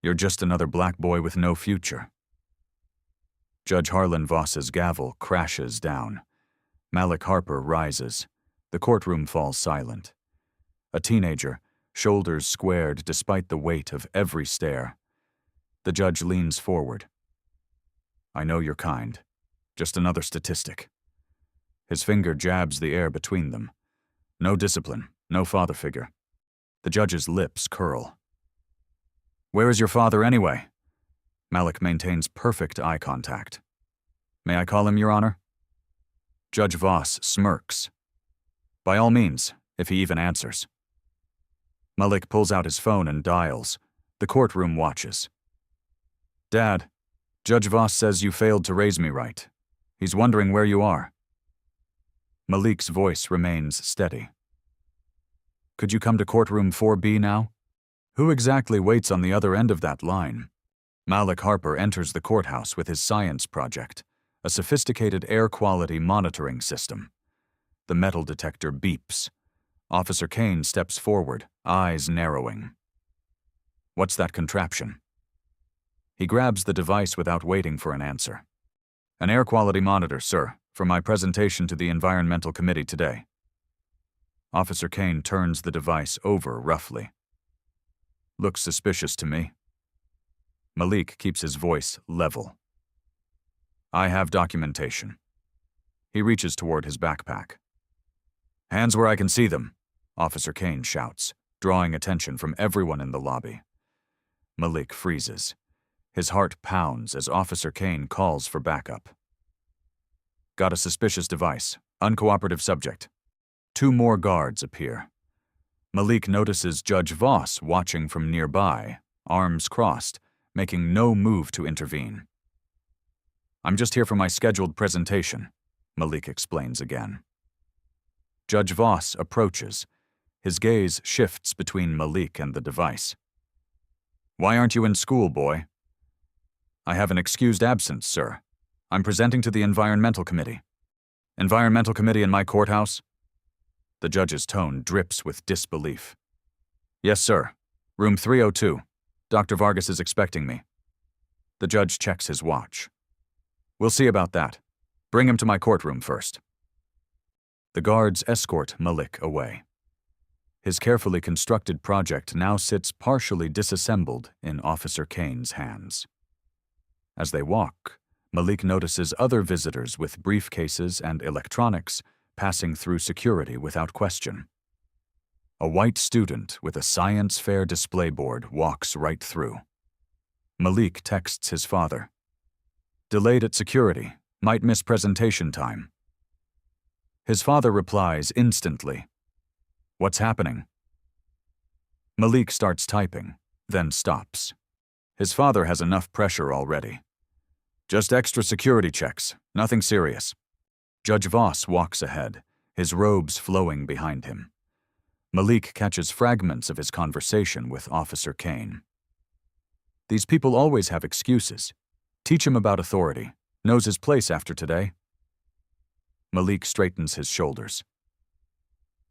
You're just another black boy with no future. Judge Harlan Voss's gavel crashes down. Malik Harper rises. The courtroom falls silent. A teenager, shoulders squared despite the weight of every stare. The judge leans forward. I know you're kind. Just another statistic. His finger jabs the air between them. No discipline, no father figure. The judge's lips curl. Where is your father anyway? Malik maintains perfect eye contact. May I call him, Your Honor? Judge Voss smirks. By all means, if he even answers. Malik pulls out his phone and dials. The courtroom watches. Dad, Judge Voss says you failed to raise me right. He's wondering where you are. Malik's voice remains steady. Could you come to courtroom 4B now? Who exactly waits on the other end of that line? Malik Harper enters the courthouse with his science project, a sophisticated air quality monitoring system. The metal detector beeps. Officer Kane steps forward, eyes narrowing. What's that contraption? He grabs the device without waiting for an answer. An air quality monitor, sir, for my presentation to the Environmental Committee today. Officer Kane turns the device over roughly. Looks suspicious to me. Malik keeps his voice level. I have documentation. He reaches toward his backpack. Hands where I can see them, Officer Kane shouts, drawing attention from everyone in the lobby. Malik freezes. His heart pounds as Officer Kane calls for backup. Got a suspicious device. Uncooperative subject. 2 more guards appear. Malik notices Judge Voss watching from nearby, arms crossed, making no move to intervene. I'm just here for my scheduled presentation, Malik explains again. Judge Voss approaches. His gaze shifts between Malik and the device. Why aren't you in school, boy? I have an excused absence, sir. I'm presenting to the Environmental Committee. Environmental Committee in my courthouse? The judge's tone drips with disbelief. Yes, sir. Room 302. Dr. Vargas is expecting me. The judge checks his watch. We'll see about that. Bring him to my courtroom first. The guards escort Malik away. His carefully constructed project now sits partially disassembled in Officer Kane's hands. As they walk, Malik notices other visitors with briefcases and electronics passing through security without question. A white student with a science fair display board walks right through. Malik texts his father. Delayed at security, might miss presentation time. His father replies instantly. What's happening? Malik starts typing, then stops. His father has enough pressure already. Just extra security checks, nothing serious. Judge Voss walks ahead, his robes flowing behind him. Malik catches fragments of his conversation with Officer Kane. These people always have excuses. Teach him about authority. Knows his place after today. Malik straightens his shoulders.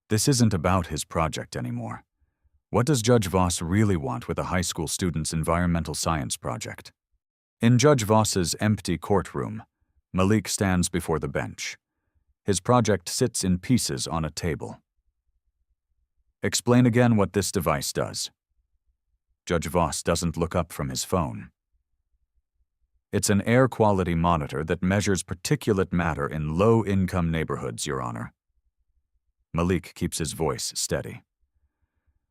This isn't about his project anymore. What does Judge Voss really want with a high school student's environmental science project? In Judge Voss's empty courtroom, Malik stands before the bench. His project sits in pieces on a table. Explain again what this device does. Judge Voss doesn't look up from his phone. It's an air quality monitor that measures particulate matter in low-income neighborhoods, Your Honor. Malik keeps his voice steady.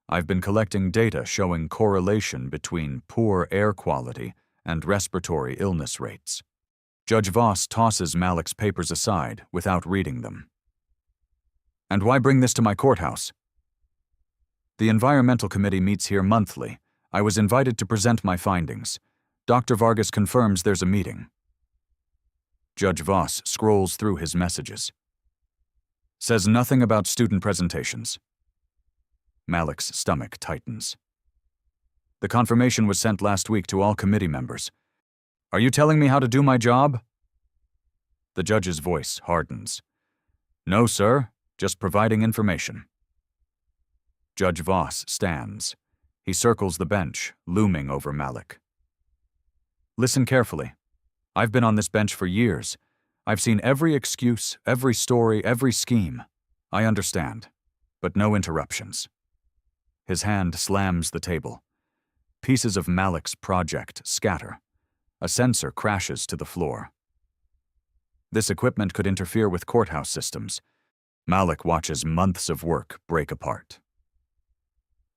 I've been collecting data showing correlation between poor air quality and respiratory illness rates. Judge Voss tosses Malik's papers aside without reading them. And why bring this to my courthouse? The Environmental Committee meets here monthly. I was invited to present my findings. Dr. Vargas confirms there's a meeting. Judge Voss scrolls through his messages. Says nothing about student presentations. Malik's stomach tightens. The confirmation was sent last week to all committee members. Are you telling me how to do my job? The judge's voice hardens. No, sir, just providing information. Judge Voss stands. He circles the bench, looming over Malik. Listen carefully. I've been on this bench for years. I've seen every excuse, every story, every scheme. I understand, but no interruptions. His hand slams the table. Pieces of Malik's project scatter. A sensor crashes to the floor. This equipment could interfere with courthouse systems. Malik watches months of work break apart.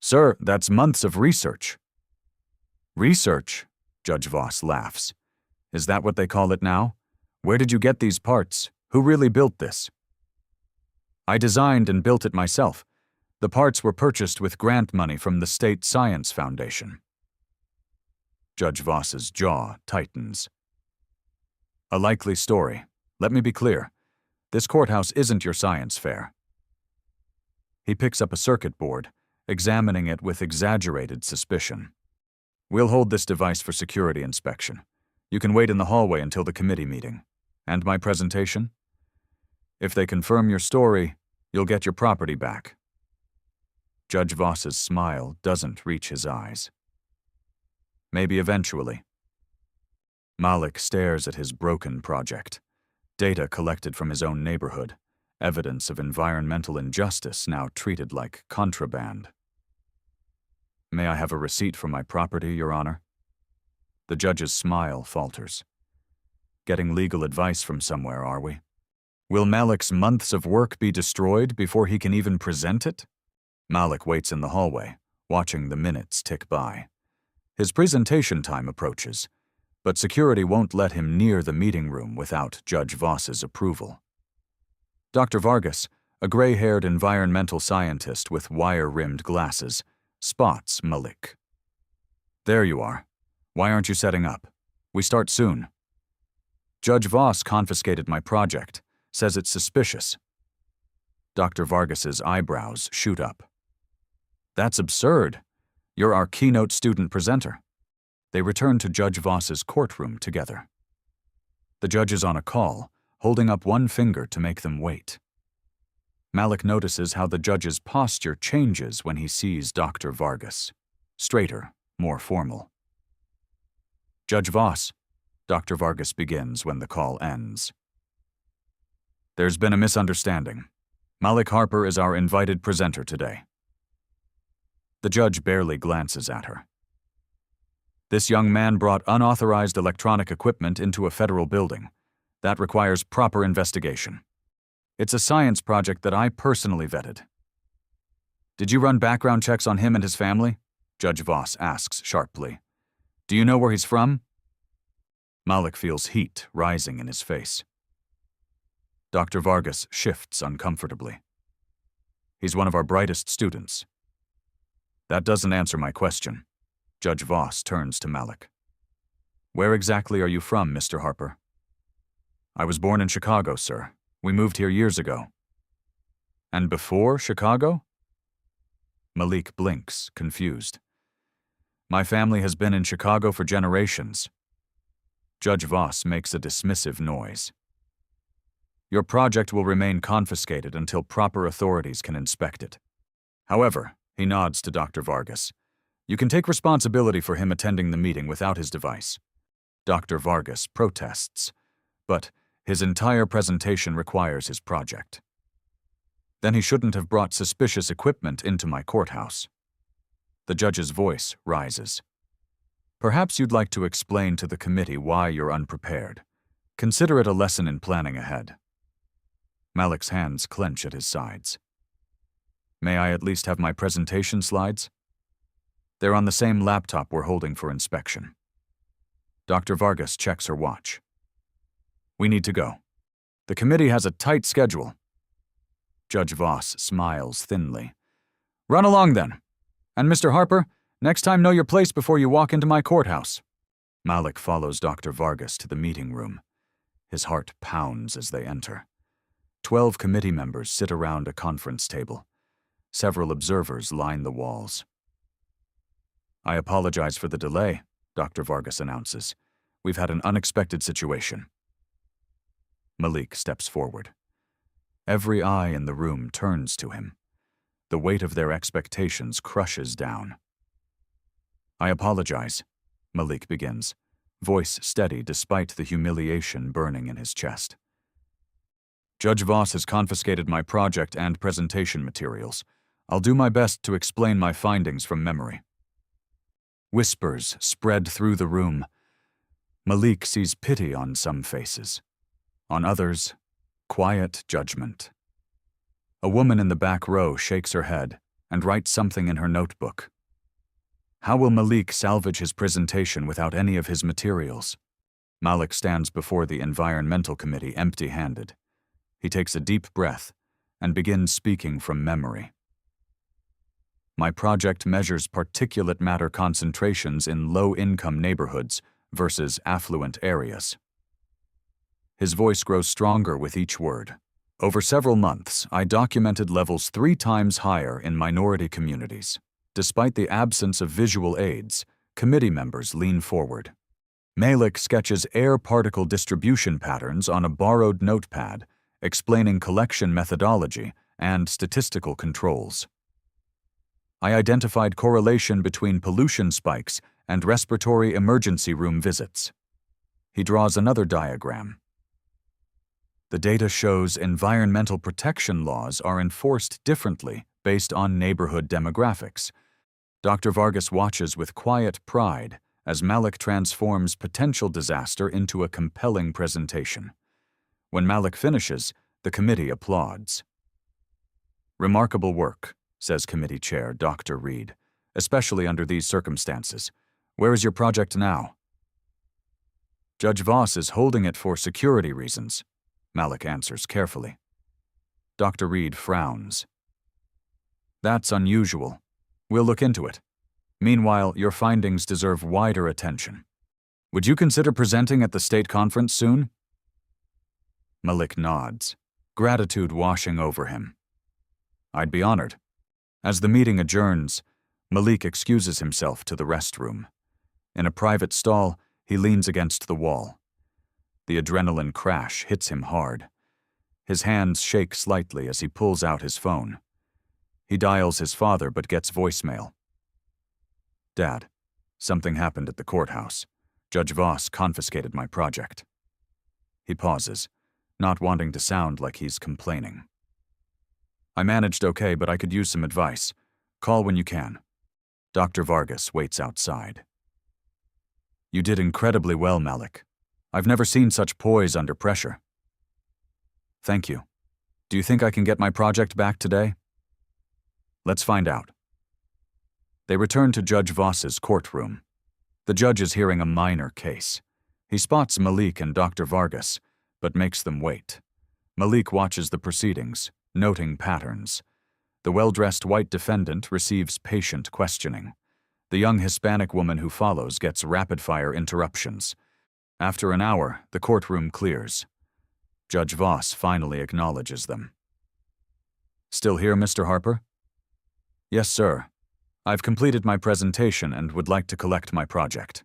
Sir, that's months of research. Research? Judge Voss laughs. Is that what they call it now? Where did you get these parts? Who really built this? I designed and built it myself. The parts were purchased with grant money from the State Science Foundation. Judge Voss's jaw tightens. A likely story. Let me be clear. This courthouse isn't your science fair. He picks up a circuit board, examining it with exaggerated suspicion. We'll hold this device for security inspection. You can wait in the hallway until the committee meeting. And my presentation? If they confirm your story, you'll get your property back. Judge Voss's smile doesn't reach his eyes. Maybe eventually. Malik stares at his broken project. Data collected from his own neighborhood. Evidence of environmental injustice now treated like contraband. May I have a receipt for my property, Your Honor? The judge's smile falters. Getting legal advice from somewhere, are we? Will Malik's months of work be destroyed before he can even present it? Malik waits in the hallway, watching the minutes tick by. His presentation time approaches, but security won't let him near the meeting room without Judge Voss's approval. Dr. Vargas, a gray-haired environmental scientist with wire-rimmed glasses, spots Malik. There you are. Why aren't you setting up? We start soon. Judge Voss confiscated my project, says it's suspicious. Dr. Vargas's eyebrows shoot up. That's absurd. You're our keynote student presenter. They return to Judge Voss's courtroom together. The judge is on a call, holding up one finger to make them wait. Malik notices how the judge's posture changes when he sees Dr. Vargas. Straighter, more formal. Judge Voss, Dr. Vargas begins when the call ends. There's been a misunderstanding. Malik Harper is our invited presenter today. The judge barely glances at her. This young man brought unauthorized electronic equipment into a federal building. That requires proper investigation. It's a science project that I personally vetted. Did you run background checks on him and his family? Judge Voss asks sharply. Do you know where he's from? Malik feels heat rising in his face. Dr. Vargas shifts uncomfortably. He's one of our brightest students. That doesn't answer my question. Judge Voss turns to Malik. Where exactly are you from, Mr. Harper? I was born in Chicago, sir. We moved here years ago. And before Chicago? Malik blinks, confused. My family has been in Chicago for generations. Judge Voss makes a dismissive noise. Your project will remain confiscated until proper authorities can inspect it. However, he nods to Dr. Vargas. You can take responsibility for him attending the meeting without his device. Dr. Vargas protests, but his entire presentation requires his project. Then he shouldn't have brought suspicious equipment into my courthouse. The judge's voice rises. Perhaps you'd like to explain to the committee why you're unprepared. Consider it a lesson in planning ahead. Malik's hands clench at his sides. May I at least have my presentation slides? They're on the same laptop we're holding for inspection. Dr. Vargas checks her watch. We need to go. The committee has a tight schedule. Judge Voss smiles thinly. Run along then. And Mr. Harper, next time know your place before you walk into my courthouse. Malik follows Dr. Vargas to the meeting room. His heart pounds as they enter. 12 committee members sit around a conference table. Several observers line the walls. I apologize for the delay, Dr. Vargas announces. We've had an unexpected situation. Malik steps forward. Every eye in the room turns to him. The weight of their expectations crushes down. I apologize, Malik begins, voice steady despite the humiliation burning in his chest. Judge Voss has confiscated my project and presentation materials. I'll do my best to explain my findings from memory. Whispers spread through the room. Malik sees pity on some faces. On others, quiet judgment. A woman in the back row shakes her head and writes something in her notebook. How will Malik salvage his presentation without any of his materials? Malik stands before the Environmental Committee empty-handed. He takes a deep breath and begins speaking from memory. My project measures particulate matter concentrations in low-income neighborhoods versus affluent areas. His voice grows stronger with each word. Over several months, I documented levels 3 times higher in minority communities. Despite the absence of visual aids, committee members lean forward. Malik sketches air particle distribution patterns on a borrowed notepad, explaining collection methodology and statistical controls. I identified correlation between pollution spikes and respiratory emergency room visits. He draws another diagram. The data shows environmental protection laws are enforced differently based on neighborhood demographics. Dr. Vargas watches with quiet pride as Malik transforms potential disaster into a compelling presentation. When Malik finishes, the committee applauds. Remarkable work, says Committee Chair Dr. Reed, especially under these circumstances. Where is your project now? Judge Voss is holding it for security reasons, Malik answers carefully. Dr. Reed frowns. That's unusual. We'll look into it. Meanwhile, your findings deserve wider attention. Would you consider presenting at the state conference soon? Malik nods, gratitude washing over him. I'd be honored. As the meeting adjourns, Malik excuses himself to the restroom. In a private stall, he leans against the wall. The adrenaline crash hits him hard. His hands shake slightly as he pulls out his phone. He dials his father but gets voicemail. Dad, something happened at the courthouse. Judge Voss confiscated my project. He pauses, not wanting to sound like he's complaining. I managed okay, but I could use some advice. Call when you can. Dr. Vargas waits outside. You did incredibly well, Malik. I've never seen such poise under pressure. Thank you. Do you think I can get my project back today? Let's find out. They return to Judge Voss's courtroom. The judge is hearing a minor case. He spots Malik and Dr. Vargas, but makes them wait. Malik watches the proceedings, noting patterns. The well-dressed white defendant receives patient questioning. The young Hispanic woman who follows gets rapid-fire interruptions. After an hour, the courtroom clears. Judge Voss finally acknowledges them. Still here, Mr. Harper? Yes, sir. I've completed my presentation and would like to collect my project.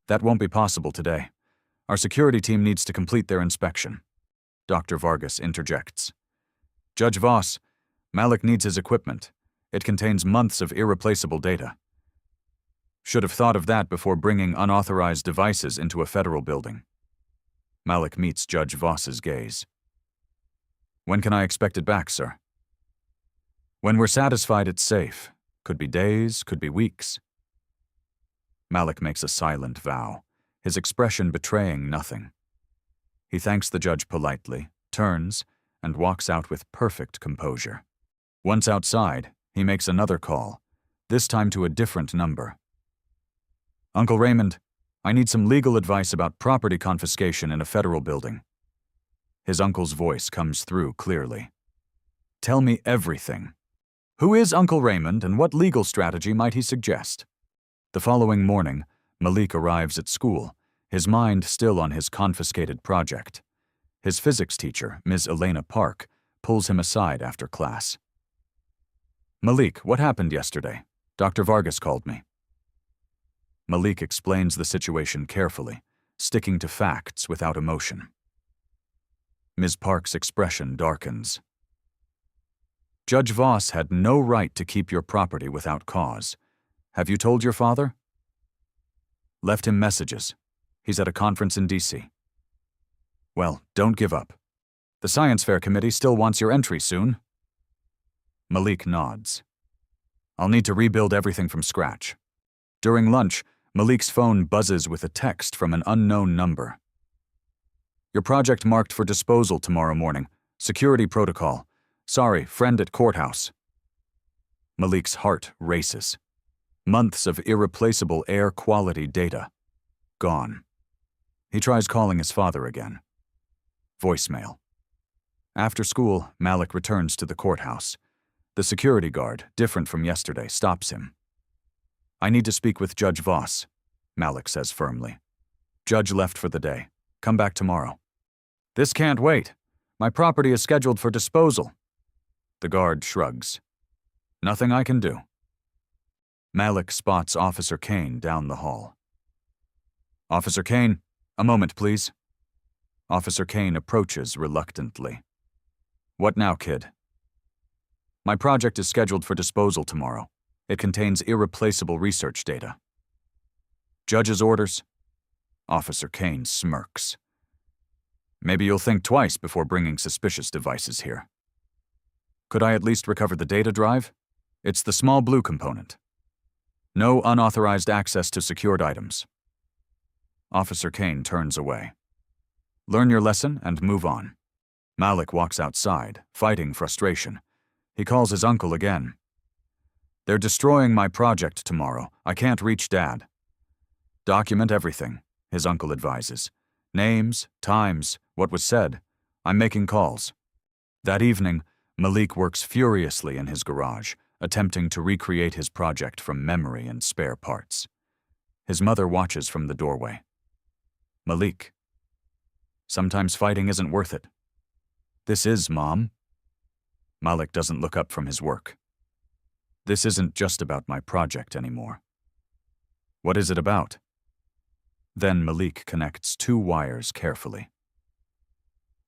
That won't be possible today. Our security team needs to complete their inspection. Dr. Vargas interjects. Judge Voss, Malik needs his equipment. It contains months of irreplaceable data. Should have thought of that before bringing unauthorized devices into a federal building. Malik meets Judge Voss's gaze. When can I expect it back, sir? When we're satisfied it's safe. Could be days, could be weeks. Malik makes a silent vow, his expression betraying nothing. He thanks the judge politely, turns, and walks out with perfect composure. Once outside, he makes another call, this time to a different number. Uncle Raymond, I need some legal advice about property confiscation in a federal building. His uncle's voice comes through clearly. Tell me everything. Who is Uncle Raymond and what legal strategy might he suggest? The following morning, Malik arrives at school, his mind still on his confiscated project. His physics teacher, Ms. Elena Park, pulls him aside after class. Malik, what happened yesterday? Dr. Vargas called me. Malik explains the situation carefully, sticking to facts without emotion. Ms. Park's expression darkens. Judge Voss had no right to keep your property without cause. Have you told your father? Left him messages. He's at a conference in D.C. Well, don't give up. The Science Fair Committee still wants your entry soon. Malik nods. I'll need to rebuild everything from scratch. During lunch, Malik's phone buzzes with a text from an unknown number. Your project marked for disposal tomorrow morning. Security protocol. Sorry, friend at courthouse. Malik's heart races. Months of irreplaceable air quality data. Gone. He tries calling his father again. Voicemail. After school, Malik returns to the courthouse. The security guard, different from yesterday, stops him. I need to speak with Judge Voss, Malik says firmly. Judge left for the day. Come back tomorrow. This can't wait. My property is scheduled for disposal. The guard shrugs. Nothing I can do. Malik spots Officer Kane down the hall. Officer Kane, a moment, please. Officer Kane approaches reluctantly. What now, kid? My project is scheduled for disposal tomorrow. It contains irreplaceable research data. Judge's orders? Officer Kane smirks. Maybe you'll think twice before bringing suspicious devices here. Could I at least recover the data drive? It's the small blue component. No unauthorized access to secured items. Officer Kane turns away. Learn your lesson and move on. Malik walks outside, fighting frustration. He calls his uncle again. They're destroying my project tomorrow. I can't reach Dad. Document everything, his uncle advises. Names, times, what was said. I'm making calls. That evening, Malik works furiously in his garage, attempting to recreate his project from memory and spare parts. His mother watches from the doorway. Malik. Sometimes fighting isn't worth it. This is, Mom. Malik doesn't look up from his work. This isn't just about my project anymore. What is it about? Then Malik connects two wires carefully.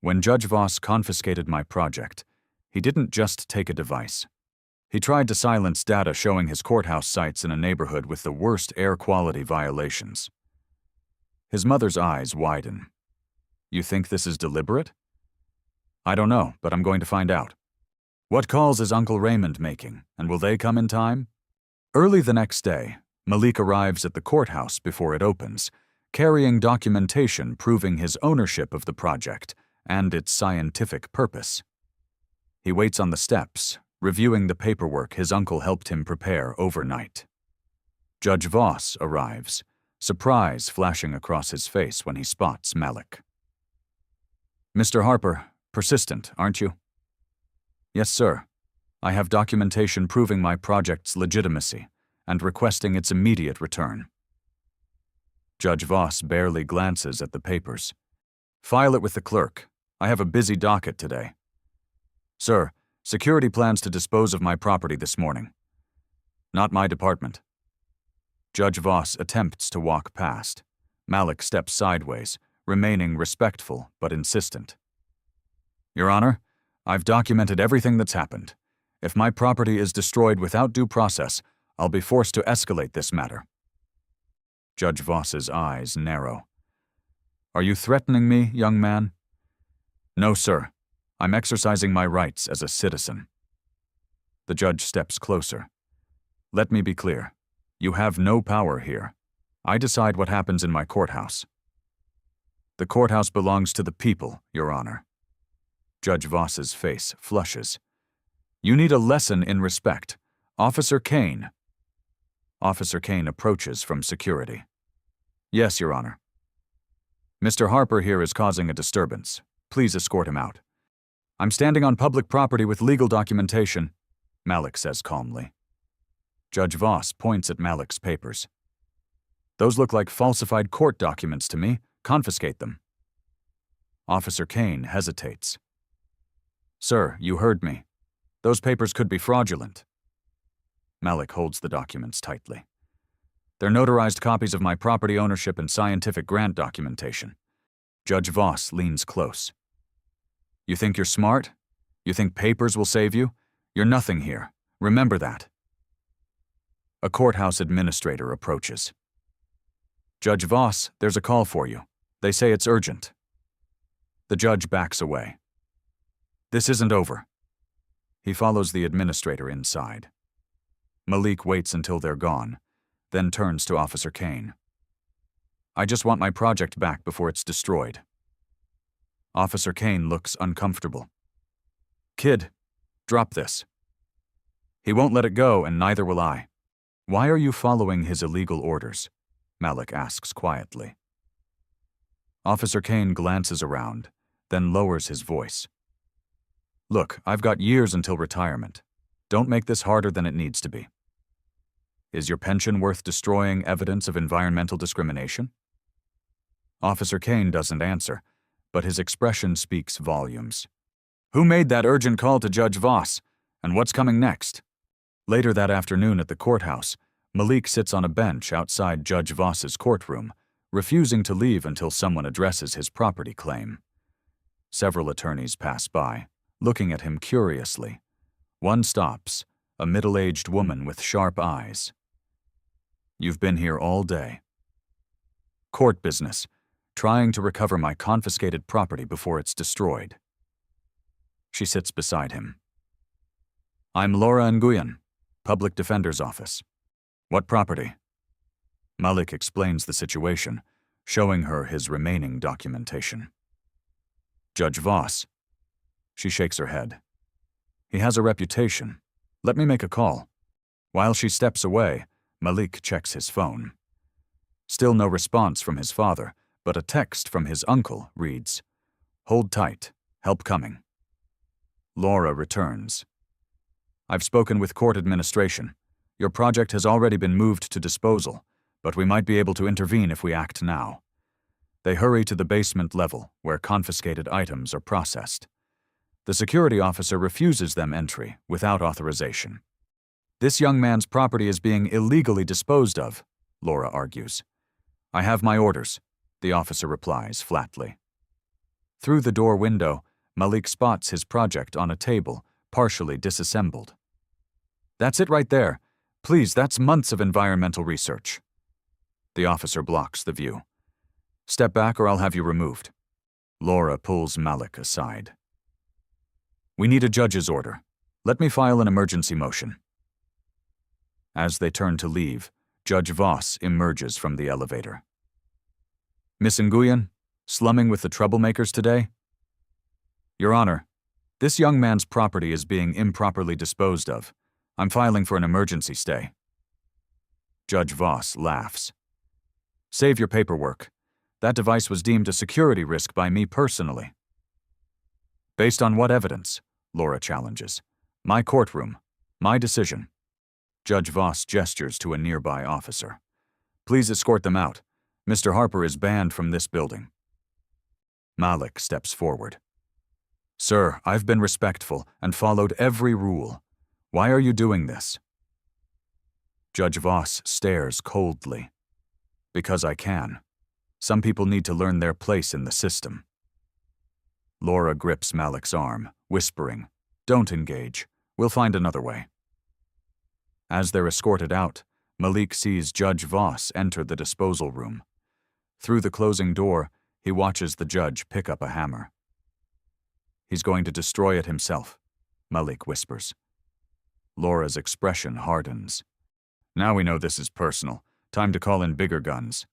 When Judge Voss confiscated my project, he didn't just take a device. He tried to silence data showing his courthouse sites in a neighborhood with the worst air quality violations. His mother's eyes widen. You think this is deliberate? I don't know, but I'm going to find out. What calls is Uncle Raymond making, and will they come in time? Early the next day, Malik arrives at the courthouse before it opens, carrying documentation proving his ownership of the project and its scientific purpose. He waits on the steps, reviewing the paperwork his uncle helped him prepare overnight. Judge Voss arrives, surprise flashing across his face when he spots Malik. Mr. Harper, persistent, aren't you? Yes, sir. I have documentation proving my project's legitimacy and requesting its immediate return. Judge Voss barely glances at the papers. File it with the clerk. I have a busy docket today. Sir, security plans to dispose of my property this morning. Not my department. Judge Voss attempts to walk past. Malik steps sideways, remaining respectful but insistent. Your Honor, I've documented everything that's happened. If my property is destroyed without due process, I'll be forced to escalate this matter. Judge Voss's eyes narrow. Are you threatening me, young man? No, sir. I'm exercising my rights as a citizen. The judge steps closer. Let me be clear. You have no power here. I decide what happens in my courthouse. The courthouse belongs to the people, Your Honor. Judge Voss's face flushes. You need a lesson in respect. Officer Kane. Officer Kane approaches from security. Yes, Your Honor. Mr. Harper here is causing a disturbance. Please escort him out. I'm standing on public property with legal documentation, Malik says calmly. Judge Voss points at Malik's papers. Those look like falsified court documents to me. Confiscate them. Officer Kane hesitates. Sir, you heard me. Those papers could be fraudulent. Malik holds the documents tightly. They're notarized copies of my property ownership and scientific grant documentation. Judge Voss leans close. You think you're smart? You think papers will save you? You're nothing here. Remember that. A courthouse administrator approaches. Judge Voss, there's a call for you. They say it's urgent. The judge backs away. This isn't over. He follows the administrator inside. Malik waits until they're gone, then turns to Officer Kane. I just want my project back before it's destroyed. Officer Kane looks uncomfortable. Kid, drop this. He won't let it go, and neither will I. Why are you following his illegal orders? Malik asks quietly. Officer Kane glances around, then lowers his voice. Look, I've got years until retirement. Don't make this harder than it needs to be. Is your pension worth destroying evidence of environmental discrimination? Officer Kane doesn't answer, but his expression speaks volumes. Who made that urgent call to Judge Voss, and what's coming next? Later that afternoon at the courthouse, Malik sits on a bench outside Judge Voss's courtroom, refusing to leave until someone addresses his property claim. Several attorneys pass by, looking at him curiously. One stops, a middle-aged woman with sharp eyes. You've been here all day. Court business, trying to recover my confiscated property before it's destroyed. She sits beside him. I'm Laura Nguyen, Public Defender's Office. What property? Malik explains the situation, showing her his remaining documentation. Judge Voss. She shakes her head. He has a reputation. Let me make a call. While she steps away, Malik checks his phone. Still no response from his father, but a text from his uncle reads, Hold tight, help coming. Laura returns. I've spoken with court administration. Your project has already been moved to disposal, but we might be able to intervene if we act now. They hurry to the basement level, where confiscated items are processed. The security officer refuses them entry without authorization. This young man's property is being illegally disposed of, Laura argues. I have my orders, the officer replies flatly. Through the door window, Malik spots his project on a table, partially disassembled. That's it right there. Please, that's months of environmental research. The officer blocks the view. Step back or I'll have you removed. Laura pulls Malik aside. We need a judge's order. Let me file an emergency motion. As they turn to leave, Judge Voss emerges from the elevator. Miss Nguyen, slumming with the troublemakers today? Your Honor, this young man's property is being improperly disposed of. I'm filing for an emergency stay. Judge Voss laughs. Save your paperwork. That device was deemed a security risk by me personally. Based on what evidence? Laura challenges. My courtroom. My decision. Judge Voss gestures to a nearby officer. Please escort them out. Mr. Harper is banned from this building. Malik steps forward. Sir, I've been respectful and followed every rule. Why are you doing this? Judge Voss stares coldly. Because I can. Some people need to learn their place in the system. Laura grips Malik's arm, whispering, Don't engage. We'll find another way. As they're escorted out, Malik sees Judge Voss enter the disposal room. Through the closing door, he watches the judge pick up a hammer. He's going to destroy it himself, Malik whispers. Laura's expression hardens. Now we know this is personal. Time to call in bigger guns.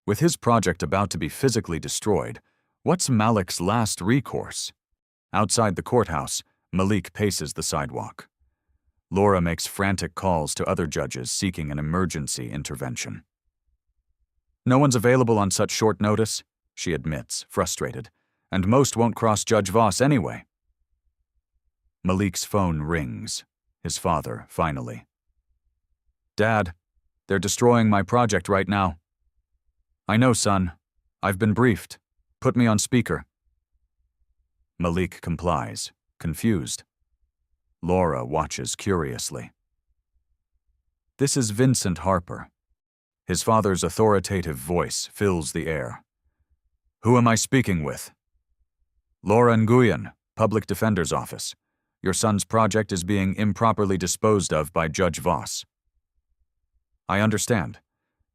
With his project about to be physically destroyed, what's Malik's last recourse? Outside the courthouse, Malik paces the sidewalk. Laura makes frantic calls to other judges seeking an emergency intervention. No one's available on such short notice, she admits, frustrated, and most won't cross Judge Voss anyway. Malik's phone rings. His father, finally. Dad, they're destroying my project right now. I know, son. I've been briefed. Put me on speaker. Malik complies, confused. Laura watches curiously. This is Vincent Harper. His father's authoritative voice fills the air. Who am I speaking with? Laura Nguyen, Public Defender's Office. Your son's project is being improperly disposed of by Judge Voss. I understand.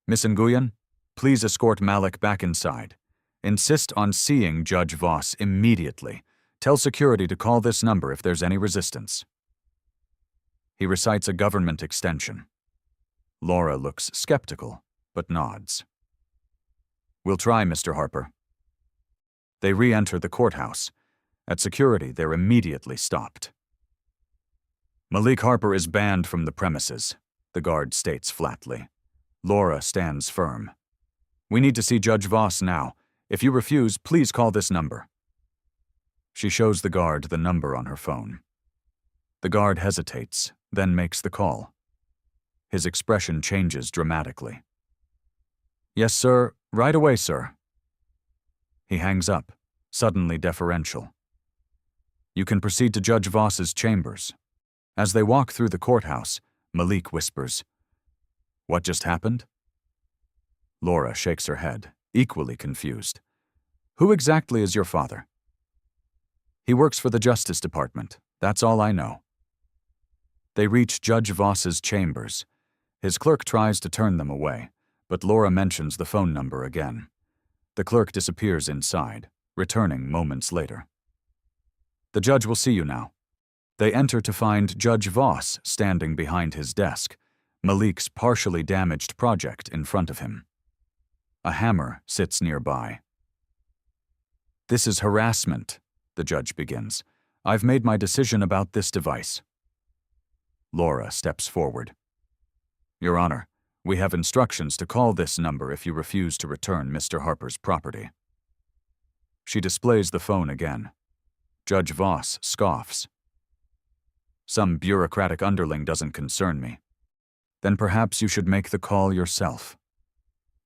Miss Nguyen, please escort Malik back inside. Insist on seeing Judge Voss immediately. Tell security to call this number if there's any resistance. He recites a government extension. Laura looks skeptical, but nods. We'll try, Mr. Harper. They re-enter the courthouse. At security, they're immediately stopped. Malik Harper is banned from the premises, the guard states flatly. Laura stands firm. We need to see Judge Voss now. If you refuse, please call this number. She shows the guard the number on her phone. The guard hesitates, then makes the call. His expression changes dramatically. Yes, sir. Right away, sir. He hangs up, suddenly deferential. You can proceed to Judge Voss's chambers. As they walk through the courthouse, Malik whispers, What just happened? Laura shakes her head, equally confused. Who exactly is your father? He works for the Justice Department. That's all I know. They reach Judge Voss's chambers. His clerk tries to turn them away, but Laura mentions the phone number again. The clerk disappears inside, returning moments later. The judge will see you now. They enter to find Judge Voss standing behind his desk, Malik's partially damaged project in front of him. A hammer sits nearby. This is harassment, the judge begins. I've made my decision about this device. Laura steps forward. Your Honor, we have instructions to call this number if you refuse to return Mr. Harper's property. She displays the phone again. Judge Voss scoffs. Some bureaucratic underling doesn't concern me. Then perhaps you should make the call yourself,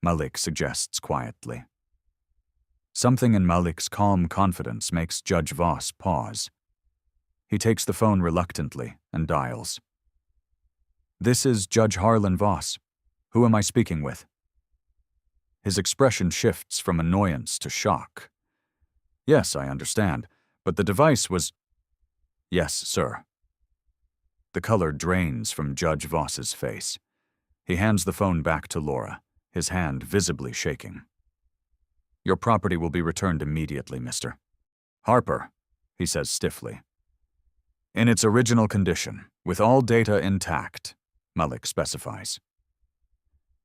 Malik suggests quietly. Something in Malik's calm confidence makes Judge Voss pause. He takes the phone reluctantly and dials. This is Judge Harlan Voss. Who am I speaking with? His expression shifts from annoyance to shock. Yes, I understand, but the device was... Yes, sir. The color drains from Judge Voss's face. He hands the phone back to Laura, his hand visibly shaking. Your property will be returned immediately, Mr. Harper, he says stiffly. In its original condition, with all data intact, Malik specifies.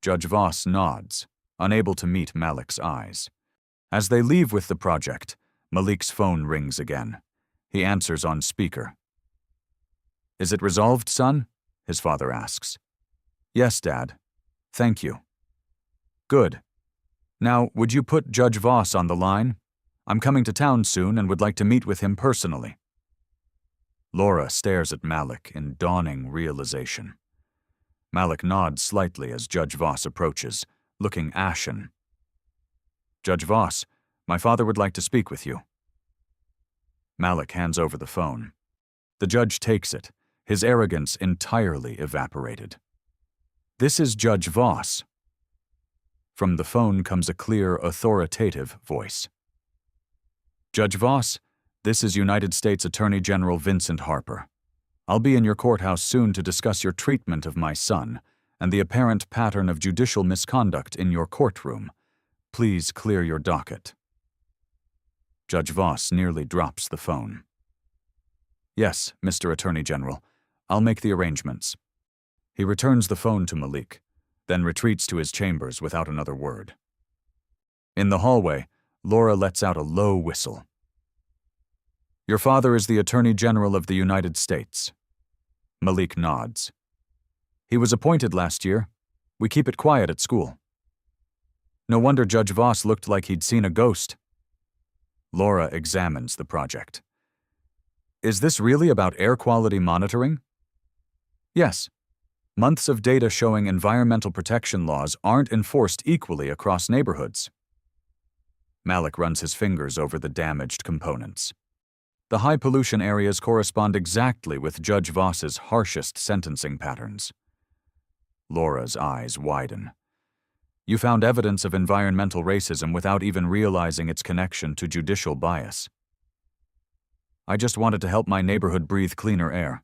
Judge Voss nods, unable to meet Malik's eyes. As they leave with the project, Malik's phone rings again. He answers on speaker. Is it resolved, son? His father asks. Yes, Dad. Thank you. Good. Now, would you put Judge Voss on the line? I'm coming to town soon and would like to meet with him personally. Laura stares at Malik in dawning realization. Malik nods slightly as Judge Voss approaches, looking ashen. Judge Voss, my father would like to speak with you. Malik hands over the phone. The judge takes it, his arrogance entirely evaporated. This is Judge Voss. From the phone comes a clear, authoritative voice. Judge Voss, this is United States Attorney General Vincent Harper. I'll be in your courthouse soon to discuss your treatment of my son and the apparent pattern of judicial misconduct in your courtroom. Please clear your docket. Judge Voss nearly drops the phone. Yes, Mr. Attorney General, I'll make the arrangements. He returns the phone to Malik, then retreats to his chambers without another word. In the hallway, Laura lets out a low whistle. Your father is the Attorney General of the United States. Malik nods. He was appointed last year. We keep it quiet at school. No wonder Judge Voss looked like he'd seen a ghost. Laura examines the project. Is this really about air quality monitoring? Yes. Months of data showing environmental protection laws aren't enforced equally across neighborhoods. Malik runs his fingers over the damaged components. The high pollution areas correspond exactly with Judge Voss's harshest sentencing patterns. Laura's eyes widen. You found evidence of environmental racism without even realizing its connection to judicial bias. I just wanted to help my neighborhood breathe cleaner air.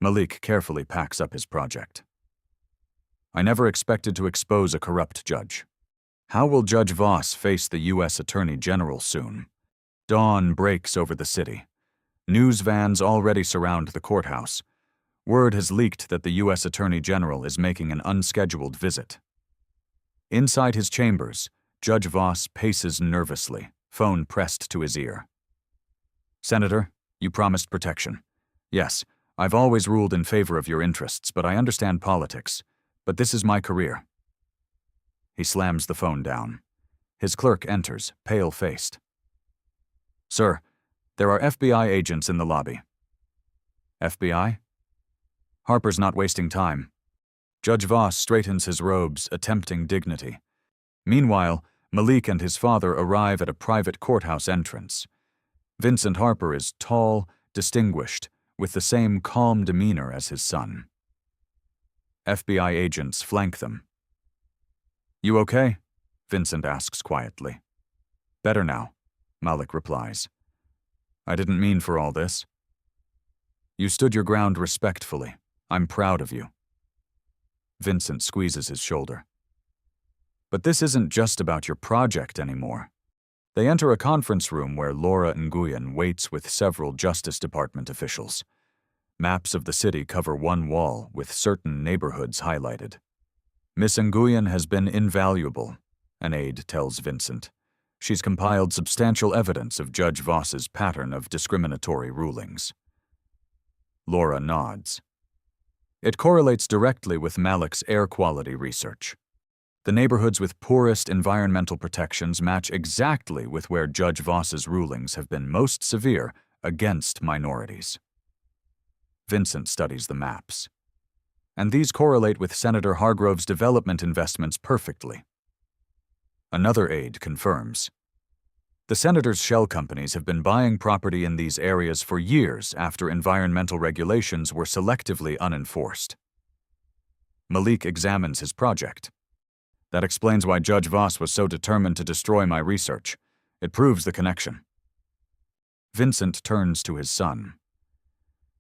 Malik carefully packs up his project. I never expected to expose a corrupt judge. How will Judge Voss face the U.S. Attorney General soon? Dawn breaks over the city. News vans already surround the courthouse. Word has leaked that the U.S. Attorney General is making an unscheduled visit. Inside his chambers, Judge Voss paces nervously, phone pressed to his ear. Senator, you promised protection. Yes, I've always ruled in favor of your interests, but I understand politics. But this is my career. He slams the phone down. His clerk enters, pale-faced. Sir, there are FBI agents in the lobby. FBI? Harper's not wasting time. Judge Voss straightens his robes, attempting dignity. Meanwhile, Malik and his father arrive at a private courthouse entrance. Vincent Harper is tall, distinguished, with the same calm demeanor as his son. FBI agents flank them. You okay? Vincent asks quietly. Better now, Malik replies. I didn't mean for all this. You stood your ground respectfully. I'm proud of you. Vincent squeezes his shoulder. But this isn't just about your project anymore. They enter a conference room where Laura Nguyen waits with several Justice Department officials. Maps of the city cover one wall, with certain neighborhoods highlighted. Miss Nguyen has been invaluable, an aide tells Vincent. She's compiled substantial evidence of Judge Voss's pattern of discriminatory rulings. Laura nods. It correlates directly with Malik's air quality research. The neighborhoods with poorest environmental protections match exactly with where Judge Voss's rulings have been most severe against minorities. Vincent studies the maps. And these correlate with Senator Hargrove's development investments perfectly. Another aide confirms. The senator's shell companies have been buying property in these areas for years after environmental regulations were selectively unenforced. Malik examines his project. That explains why Judge Voss was so determined to destroy my research. It proves the connection. Vincent turns to his son.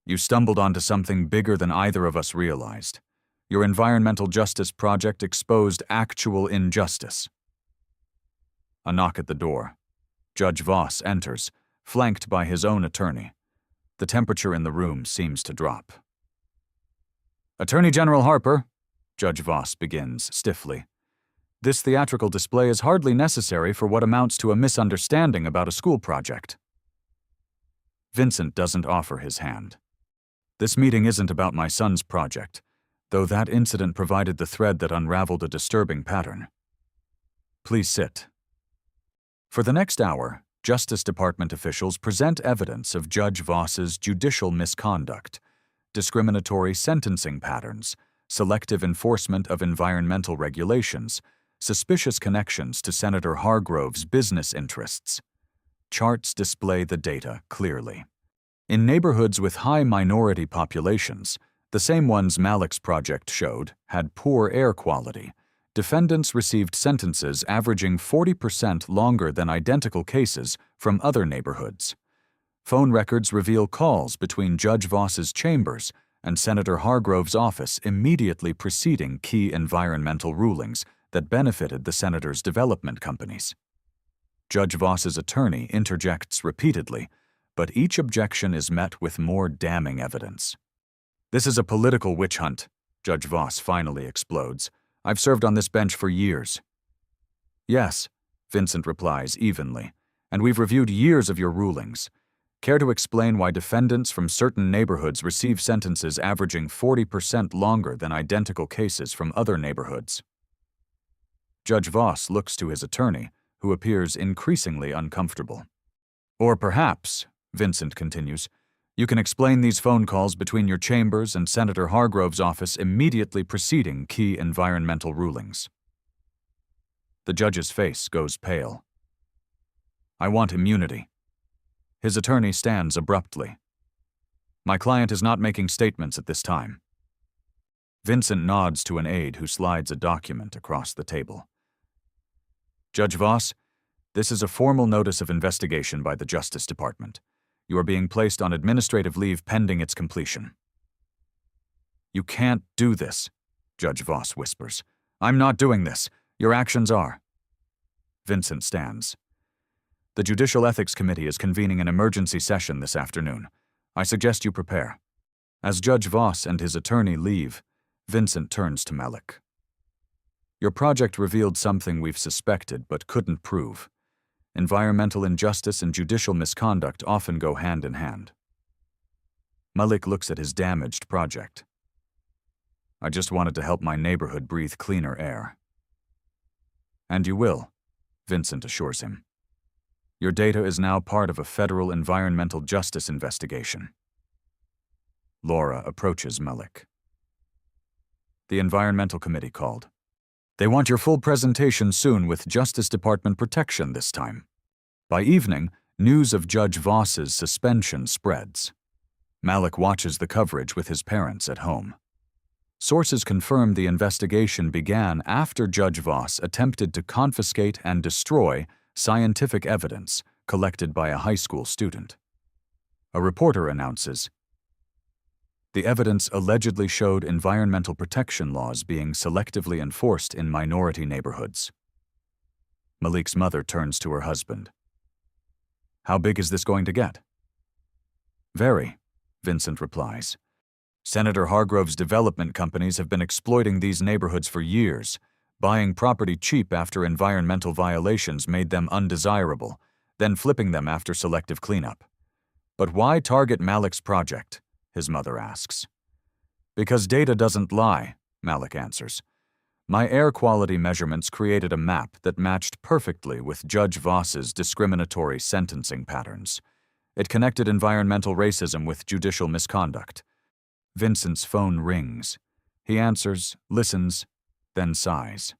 You stumbled onto something bigger than either of us realized. Your environmental justice project exposed actual injustice. A knock at the door. Judge Voss enters, flanked by his own attorney. The temperature in the room seems to drop. Attorney General Harper, Judge Voss begins stiffly. This theatrical display is hardly necessary for what amounts to a misunderstanding about a school project. Vincent doesn't offer his hand. This meeting isn't about my son's project, though that incident provided the thread that unraveled a disturbing pattern. Please sit. For the next hour, Justice Department officials present evidence of Judge Voss's judicial misconduct, discriminatory sentencing patterns, selective enforcement of environmental regulations, suspicious connections to Senator Hargrove's business interests. Charts display the data clearly. In neighborhoods with high minority populations, the same ones Malik's project showed had poor air quality. Defendants received sentences averaging 40% longer than identical cases from other neighborhoods. Phone records reveal calls between Judge Voss's chambers and Senator Hargrove's office immediately preceding key environmental rulings that benefited the senator's development companies. Judge Voss's attorney interjects repeatedly, but each objection is met with more damning evidence. This is a political witch hunt, Judge Voss finally explodes. I've served on this bench for years. Yes, Vincent replies evenly, and we've reviewed years of your rulings. Care to explain why defendants from certain neighborhoods receive sentences averaging 40% longer than identical cases from other neighborhoods? Judge Voss looks to his attorney, who appears increasingly uncomfortable. Or perhaps, Vincent continues, you can explain these phone calls between your chambers and Senator Hargrove's office immediately preceding key environmental rulings. The judge's face goes pale. I want immunity. His attorney stands abruptly. My client is not making statements at this time. Vincent nods to an aide who slides a document across the table. Judge Voss, this is a formal notice of investigation by the Justice Department. You are being placed on administrative leave pending its completion. You can't do this, Judge Voss whispers. "I'm not doing this. Your actions are." Vincent stands. "The Judicial Ethics Committee is convening an emergency session this afternoon. I suggest you prepare." As Judge Voss and his attorney leave, Vincent turns to Malik. "Your project revealed something we've suspected but couldn't prove. Environmental injustice and judicial misconduct often go hand in hand." Malik looks at his damaged project. "I just wanted to help my neighborhood breathe cleaner air." "And you will," Vincent assures him. "Your data is now part of a federal environmental justice investigation." Laura approaches Malik. "The Environmental Committee called. They want your full presentation soon with Justice Department protection this time." By evening, news of Judge Voss's suspension spreads. Malik watches the coverage with his parents at home. Sources confirm the investigation began after Judge Voss attempted to confiscate and destroy scientific evidence collected by a high school student. A reporter announces, "The evidence allegedly showed environmental protection laws being selectively enforced in minority neighborhoods." Malik's mother turns to her husband. "How big is this going to get?" "Very," Vincent replies. "Senator Hargrove's development companies have been exploiting these neighborhoods for years, buying property cheap after environmental violations made them undesirable, then flipping them after selective cleanup." "But why target Malik's project?" his mother asks. "Because data doesn't lie," Malik answers. "My air quality measurements created a map that matched perfectly with Judge Voss's discriminatory sentencing patterns. It connected environmental racism with judicial misconduct." Vincent's phone rings. He answers, listens, then sighs.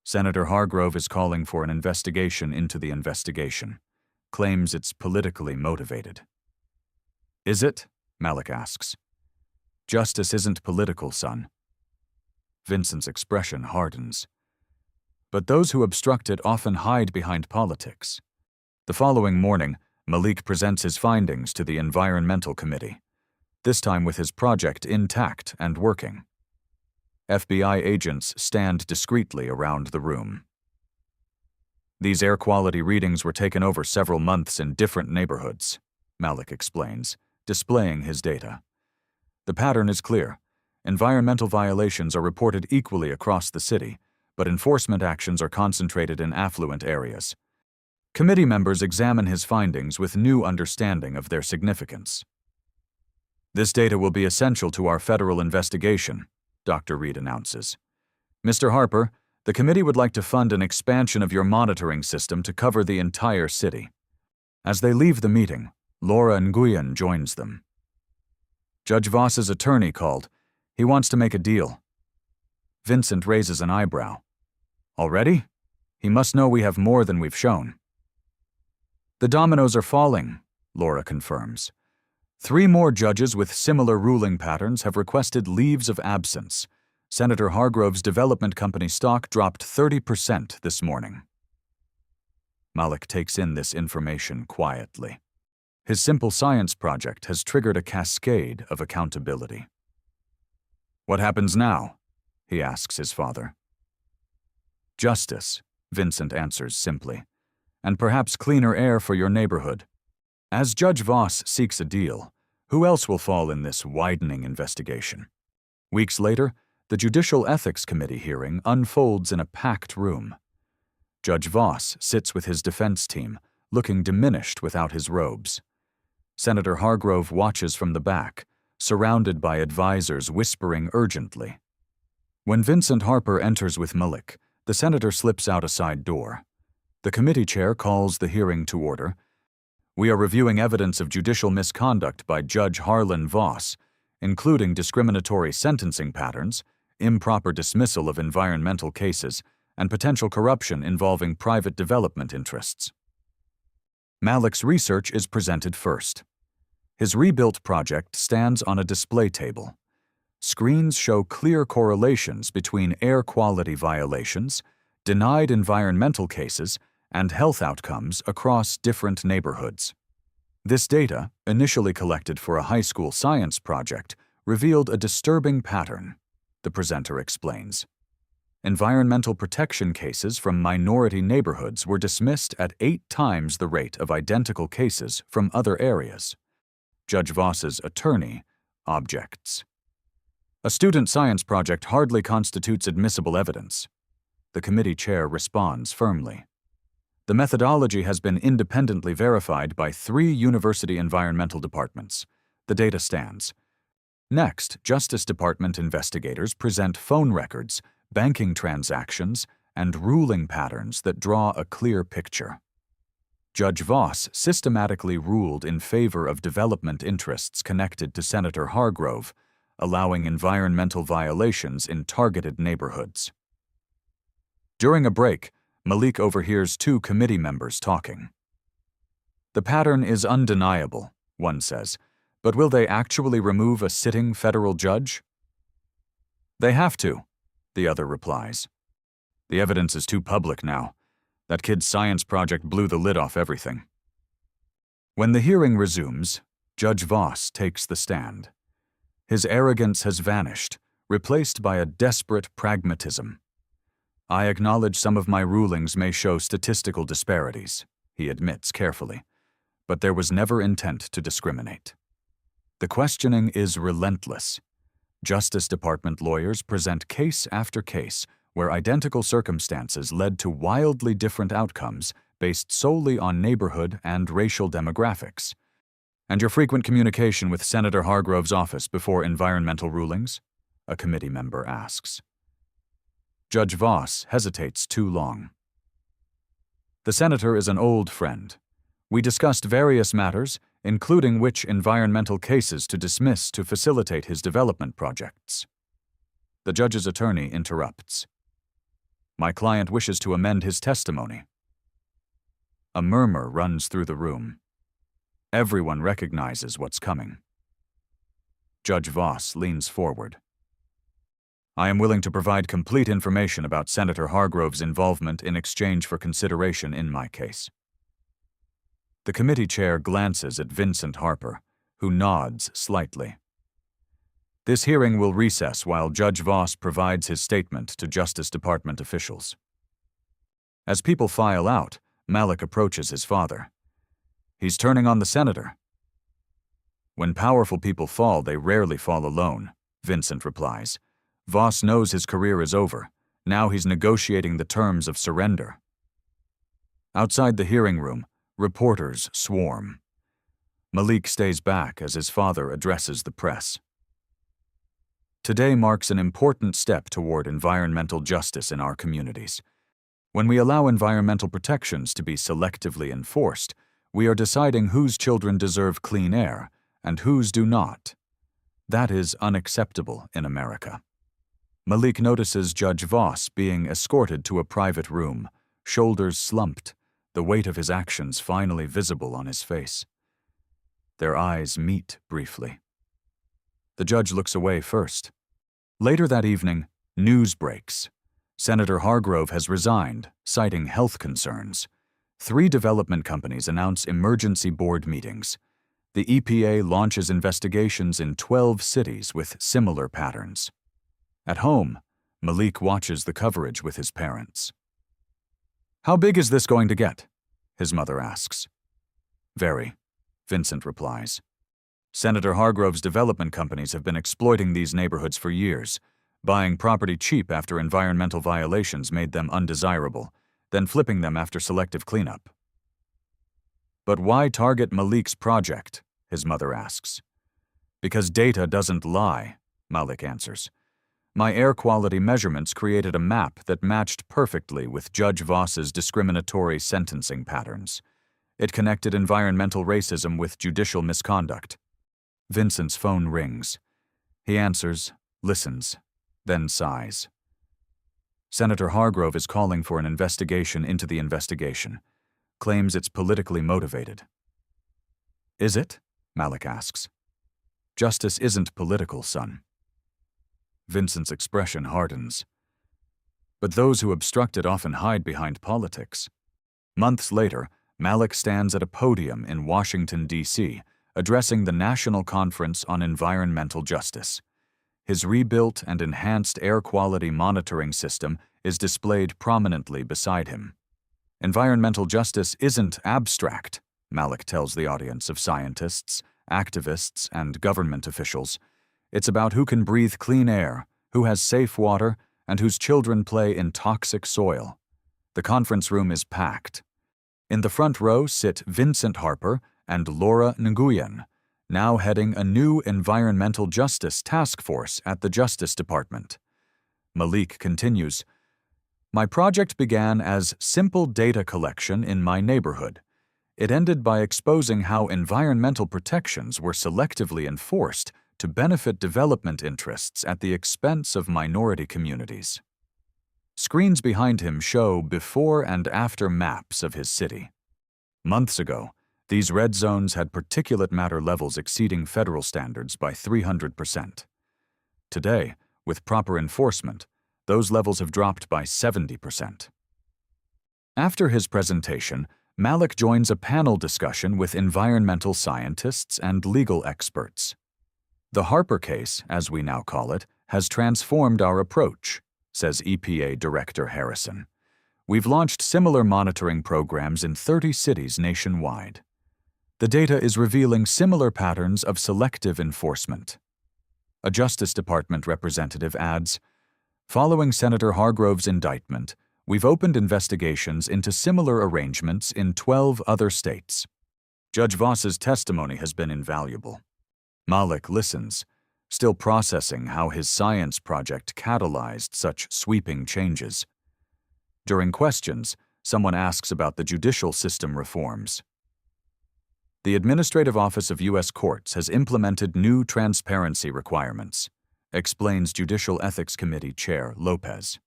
"Senator Hargrove is calling for an investigation into the investigation. Claims it's politically motivated." "Is it?" Malik asks. "Justice isn't political, son." Vincent's expression hardens. "But those who obstruct it often hide behind politics." The following morning, Malik presents his findings to the Environmental Committee, this time with his project intact and working. FBI agents stand discreetly around the room. "These air quality readings were taken over several months in different neighborhoods," Malik explains, displaying his data. "The pattern is clear. Environmental violations are reported equally across the city, but enforcement actions are concentrated in affluent areas." Committee members examine his findings with new understanding of their significance. "This data will be essential to our federal investigation," Dr. Reed announces. "Mr. Harper, the committee would like to fund an expansion of your monitoring system to cover the entire city." As they leave the meeting, Laura Nguyen joins them. "Judge Voss's attorney called. He wants to make a deal." Vincent raises an eyebrow. "Already? He must know we have more than we've shown." "The dominoes are falling," Laura confirms. 3 more judges with similar ruling patterns have requested leaves of absence. Senator Hargrove's development company stock dropped 30% this morning. Malik takes in this information quietly. His simple science project has triggered a cascade of accountability. "What happens now?" he asks his father. "Justice," Vincent answers simply, "and perhaps cleaner air for your neighborhood." As Judge Voss seeks a deal, who else will fall in this widening investigation? Weeks later, the Judicial Ethics Committee hearing unfolds in a packed room. Judge Voss sits with his defense team, looking diminished without his robes. Senator Hargrove watches from the back, surrounded by advisors whispering urgently. When Vincent Harper enters with Malik, the senator slips out a side door. The committee chair calls the hearing to order. "We are reviewing evidence of judicial misconduct by Judge Harlan Voss, including discriminatory sentencing patterns, improper dismissal of environmental cases, and potential corruption involving private development interests." Malik's research is presented first. His rebuilt project stands on a display table. Screens show clear correlations between air quality violations, denied environmental cases, and health outcomes across different neighborhoods. This data, initially collected for a high school science project, revealed a disturbing pattern. the presenter explains. Environmental protection cases from minority neighborhoods were dismissed at 8 times the rate of identical cases from other areas. Judge Voss's attorney objects. A student science project hardly constitutes admissible evidence. The committee chair responds firmly. The methodology has been independently verified by 3 university environmental departments. The data stands. Next, Justice Department investigators present phone records, banking transactions, and ruling patterns that draw a clear picture. Judge Voss systematically ruled in favor of development interests connected to Senator Hargrove, allowing environmental violations in targeted neighborhoods. During a break, Malik overhears 2 committee members talking. The pattern is undeniable, one says, but will they actually remove a sitting federal judge? They have to, the other replies. The evidence is too public now. That kid's science project blew the lid off everything. When the hearing resumes, Judge Voss takes the stand. His arrogance has vanished, replaced by a desperate pragmatism. I acknowledge some of my rulings may show statistical disparities, he admits carefully, but there was never intent to discriminate. The questioning is relentless. Justice Department lawyers present case after case where identical circumstances led to wildly different outcomes based solely on neighborhood and racial demographics. And your frequent communication with Senator Hargrove's office before environmental rulings? A committee member asks. Judge Voss hesitates too long. The senator is an old friend. We discussed various matters, including which environmental cases to dismiss to facilitate his development projects. The judge's attorney interrupts. My client wishes to amend his testimony. A murmur runs through the room. Everyone recognizes what's coming. Judge Voss leans forward. I am willing to provide complete information about Senator Hargrove's involvement in exchange for consideration in my case. The committee chair glances at Vincent Harper, who nods slightly. This hearing will recess while Judge Voss provides his statement to Justice Department officials. As people file out, Malik approaches his father. He's turning on the senator. When powerful people fall, they rarely fall alone, Vincent replies. Voss knows his career is over. Now he's negotiating the terms of surrender. Outside the hearing room, reporters swarm. Malik stays back as his father addresses the press. Today marks an important step toward environmental justice in our communities. When we allow environmental protections to be selectively enforced, we are deciding whose children deserve clean air and whose do not. That is unacceptable in America. Malik notices Judge Voss being escorted to a private room, shoulders slumped, the weight of his actions finally visible on his face. Their eyes meet briefly. The judge looks away first. Later that evening, news breaks. Senator Hargrove has resigned, citing health concerns. 3 development companies announce emergency board meetings. The EPA launches investigations in 12 cities with similar patterns. At home, Malik watches the coverage with his parents. How big is this going to get? His mother asks. Very, Vincent replies. Senator Hargrove's development companies have been exploiting these neighborhoods for years, buying property cheap after environmental violations made them undesirable, then flipping them after selective cleanup. But why target Malik's project? His mother asks. Because data doesn't lie, Malik answers. My air quality measurements created a map that matched perfectly with Judge Voss's discriminatory sentencing patterns. It connected environmental racism with judicial misconduct. Vincent's phone rings. He answers, listens, then sighs. Senator Hargrove is calling for an investigation into the investigation, claims it's politically motivated. Is it? Malik asks. Justice isn't political, son. Vincent's expression hardens. But those who obstruct it often hide behind politics. Months later, Malik stands at a podium in Washington, D.C., addressing the National Conference on Environmental Justice. His rebuilt and enhanced air quality monitoring system is displayed prominently beside him. Environmental justice isn't abstract, Malik tells the audience of scientists, activists, and government officials. It's about who can breathe clean air, who has safe water, and whose children play in toxic soil. The conference room is packed. In the front row sit Vincent Harper and Laura Nguyen, now heading a new environmental justice task force at the Justice Department. Malik continues, "My project began as simple data collection in my neighborhood. It ended by exposing how environmental protections were selectively enforced to benefit development interests at the expense of minority communities." Screens behind him show before and after maps of his city. Months ago, these red zones had particulate matter levels exceeding federal standards by 300%. Today, with proper enforcement, those levels have dropped by 70%. After his presentation, Malik joins a panel discussion with environmental scientists and legal experts. "The Harper case, as we now call it, has transformed our approach," says EPA Director Harrison. "We've launched similar monitoring programs in 30 cities nationwide. The data is revealing similar patterns of selective enforcement." A Justice Department representative adds, "Following Senator Hargrove's indictment, we've opened investigations into similar arrangements in 12 other states." Judge Voss's testimony has been invaluable. Malik listens, still processing how his science project catalyzed such sweeping changes. During questions, someone asks about the judicial system reforms. "The Administrative Office of U.S. Courts has implemented new transparency requirements," explains Judicial Ethics Committee Chair Lopez.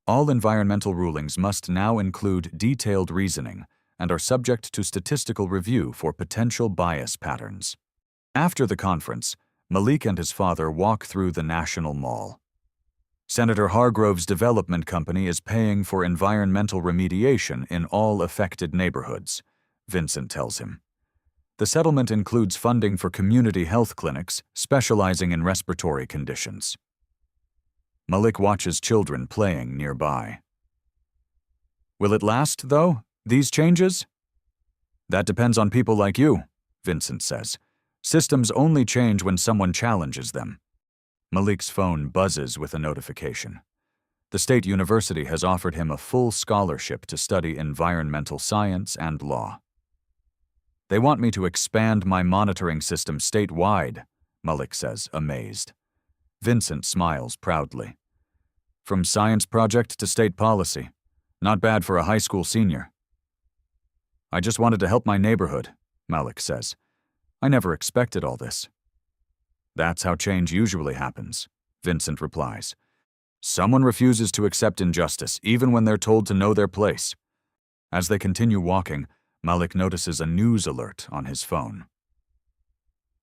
"All environmental rulings must now include detailed reasoning and are subject to statistical review for potential bias patterns." After the conference, Malik and his father walk through the National Mall. "Senator Hargrove's development company is paying for environmental remediation in all affected neighborhoods," Vincent tells him. "The settlement includes funding for community health clinics specializing in respiratory conditions." Malik watches children playing nearby. "Will it last, though, these changes?" "That depends on people like you," Vincent says. "Systems only change when someone challenges them." Malik's phone buzzes with a notification. The state university has offered him a full scholarship to study environmental science and law. "They want me to expand my monitoring system statewide," Malik says, amazed. Vincent smiles proudly. "From science project to state policy. Not bad for a high school senior." "I just wanted to help my neighborhood," Malik says. "I never expected all this." "That's how change usually happens," Vincent replies. "Someone refuses to accept injustice, even when they're told to know their place." As they continue walking, Malik notices a news alert on his phone.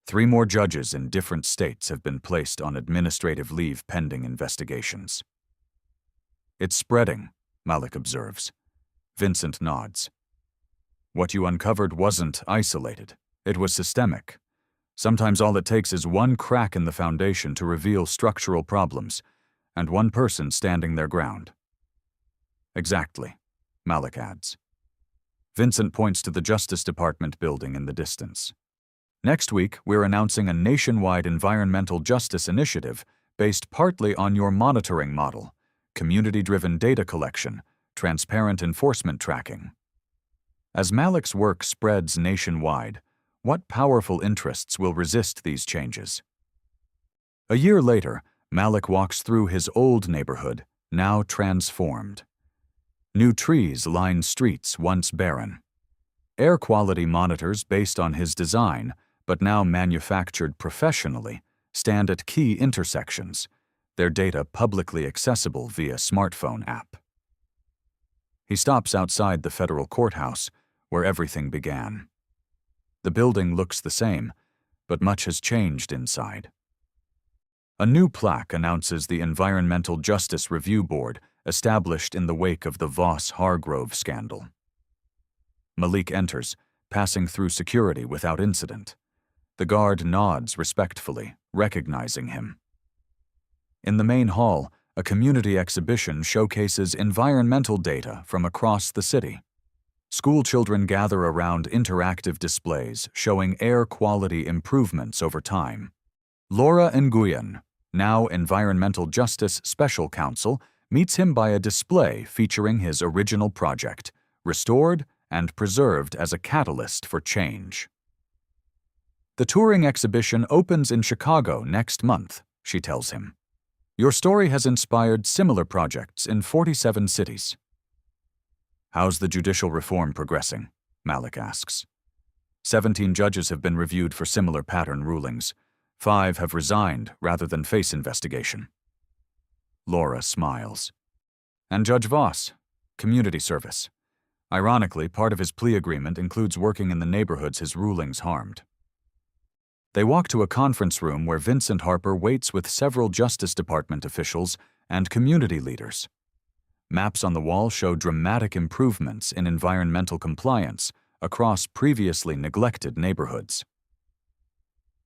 3 more judges in different states have been placed on administrative leave pending investigations. "It's spreading," Malik observes. Vincent nods. "What you uncovered wasn't isolated. It was systemic. Sometimes all it takes is one crack in the foundation to reveal structural problems, and one person standing their ground." "Exactly," Malik adds. Vincent points to the Justice Department building in the distance. "Next week, we're announcing a nationwide environmental justice initiative based partly on your monitoring model, community-driven data collection, transparent enforcement tracking." As Malik's work spreads nationwide, what powerful interests will resist these changes? A year later, Malik walks through his old neighborhood, now transformed. New trees line streets once barren. Air quality monitors based on his design, but now manufactured professionally, stand at key intersections, their data publicly accessible via smartphone app. He stops outside the federal courthouse, where everything began. The building looks the same, but much has changed inside. A new plaque announces the Environmental Justice Review Board, established in the wake of the Voss-Hargrove scandal. Malik enters, passing through security without incident. The guard nods respectfully, recognizing him. In the main hall, a community exhibition showcases environmental data from across the city. School children gather around interactive displays showing air quality improvements over time. Laura Nguyen, now Environmental Justice Special Counsel, meets him by a display featuring his original project, restored and preserved as a catalyst for change. The touring exhibition opens in Chicago next month, she tells him. Your story has inspired similar projects in 47 cities. How's the judicial reform progressing? Malik asks. 17 judges have been reviewed for similar pattern rulings. 5 have resigned rather than face investigation. Laura smiles. And Judge Voss, community service. Ironically, part of his plea agreement includes working in the neighborhoods his rulings harmed. They walk to a conference room where Vincent Harper waits with several Justice Department officials and community leaders. Maps on the wall show dramatic improvements in environmental compliance across previously neglected neighborhoods.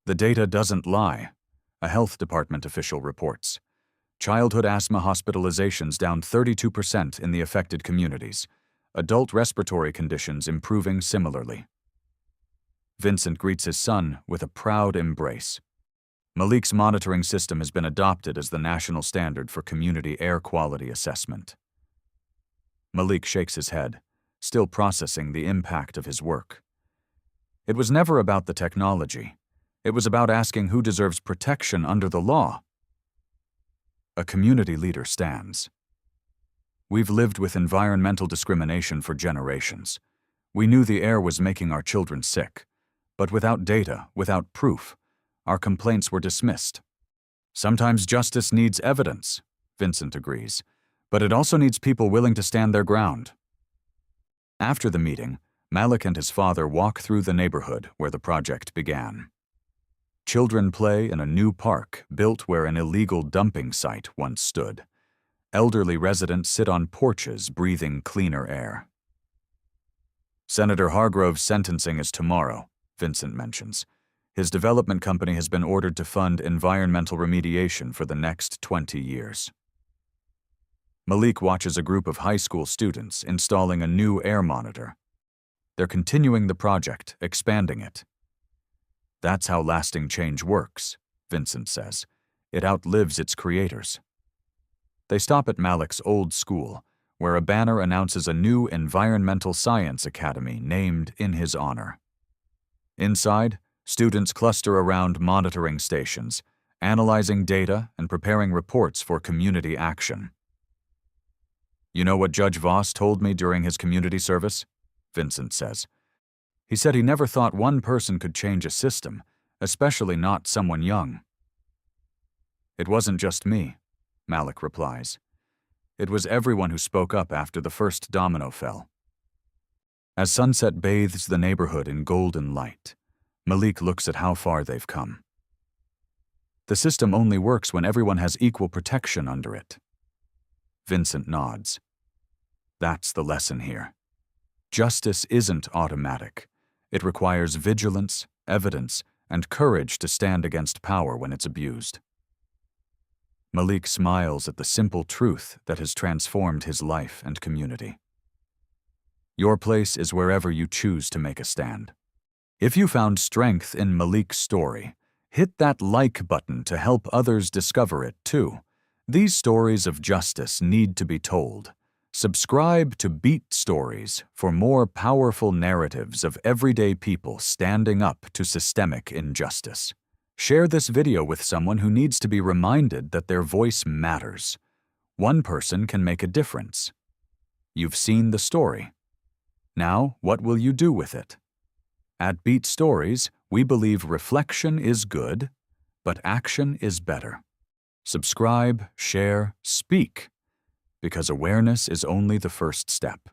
The data doesn't lie, a health department official reports. Childhood asthma hospitalizations down 32% in the affected communities. Adult respiratory conditions improving similarly. Vincent greets his son with a proud embrace. Malik's monitoring system has been adopted as the national standard for community air quality assessment. Malik shakes his head, still processing the impact of his work. It was never about the technology. It was about asking who deserves protection under the law. A community leader stands. We've lived with environmental discrimination for generations. We knew the air was making our children sick, but without data, without proof, our complaints were dismissed. Sometimes justice needs evidence, Vincent agrees, but it also needs people willing to stand their ground. After the meeting, Malik and his father walk through the neighborhood where the project began. Children play in a new park built where an illegal dumping site once stood. Elderly residents sit on porches breathing cleaner air. Senator Hargrove's sentencing is tomorrow, Vincent mentions. His development company has been ordered to fund environmental remediation for the next 20 years. Malik watches a group of high school students installing a new air monitor. They're continuing the project, expanding it. That's how lasting change works, Vincent says. It outlives its creators. They stop at Malik's old school, where a banner announces a new environmental science academy named in his honor. Inside, students cluster around monitoring stations, analyzing data and preparing reports for community action. You know what Judge Voss told me during his community service? Vincent says. He said he never thought one person could change a system, especially not someone young. It wasn't just me, Malik replies. It was everyone who spoke up after the first domino fell. As sunset bathes the neighborhood in golden light, Malik looks at how far they've come. The system only works when everyone has equal protection under it. Vincent nods. That's the lesson here. Justice isn't automatic. It requires vigilance, evidence, and courage to stand against power when it's abused. Malik smiles at the simple truth that has transformed his life and community. Your place is wherever you choose to make a stand. If you found strength in Malik's story, hit that like button to help others discover it too. These stories of justice need to be told. Subscribe to Beat Stories for more powerful narratives of everyday people standing up to systemic injustice. Share this video with someone who needs to be reminded that their voice matters. One person can make a difference. You've seen the story. Now, what will you do with it? At Beat Stories, we believe reflection is good, but action is better. Subscribe, share, speak, because awareness is only the first step.